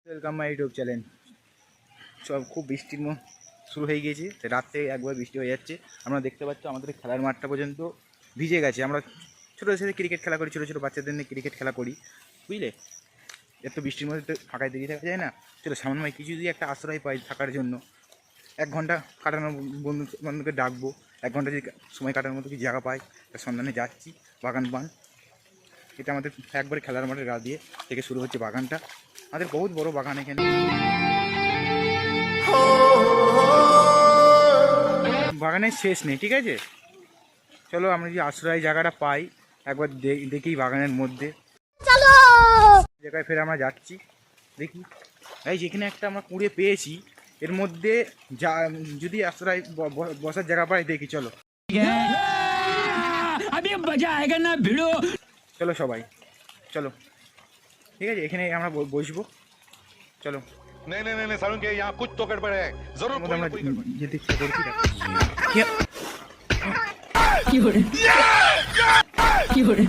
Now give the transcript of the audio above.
Welcome my YouTube channel. সব খুব বৃষ্টির শুরু হয়ে গিয়েছে, রাত্রে একবার বৃষ্টি হয়ে যাচ্ছে। আমরা দেখতে পাচ্ছ আমাদের খেলার মাঠটা পর্যন্ত ভিজে গেছে। আমরা ছোটো ছোটো ক্রিকেট খেলা করি, ছোটো ছোটো বাচ্চাদের নিয়ে ক্রিকেট খেলা করি, বুঝলে। এত বৃষ্টির মধ্যে তো ফাঁকায় দাঁড়িয়ে থাকা যায় না। চলো সামান্য কিছু যদি একটা আশ্রয় পাই থাকার জন্য, 1 ঘন্টা কাটানোর বন্ধু বান্ধবকে ডাকবো। 1 ঘন্টা যদি সময় কাটানোর মতো কিছু জায়গা পাই তার সন্ধানে যাচ্ছি। বাগান বান, এটা আমাদের একবারে খেলার মাঠের গা দিয়ে থেকে শুরু হচ্ছে বাগানটা। আমাদের বহুত বড় বাগান এখানে, বাগানের শেষ নেই, ঠিক আছে। চলো আমরা যদি আশ্রয় জায়গাটা পাই একবার দেখি বাগানের মধ্যে, চলো জায়গায় ফের আমরা যাচ্ছি। দেখি এই যেখানে একটা আমরা কুড়ে পেয়েছি, এর মধ্যে যদি আশ্রয় বসার জায়গা পাই দেখি। চলো চলো সবাই, চলো ঠিক আছে, এখানে আমরা বসবো। চলো नहीं नहीं नहीं सारुण के यहाँ कुछ तो गड़बड़ है जरूर कोई ना कोई गड़बड़। ये देखते करती কি হরে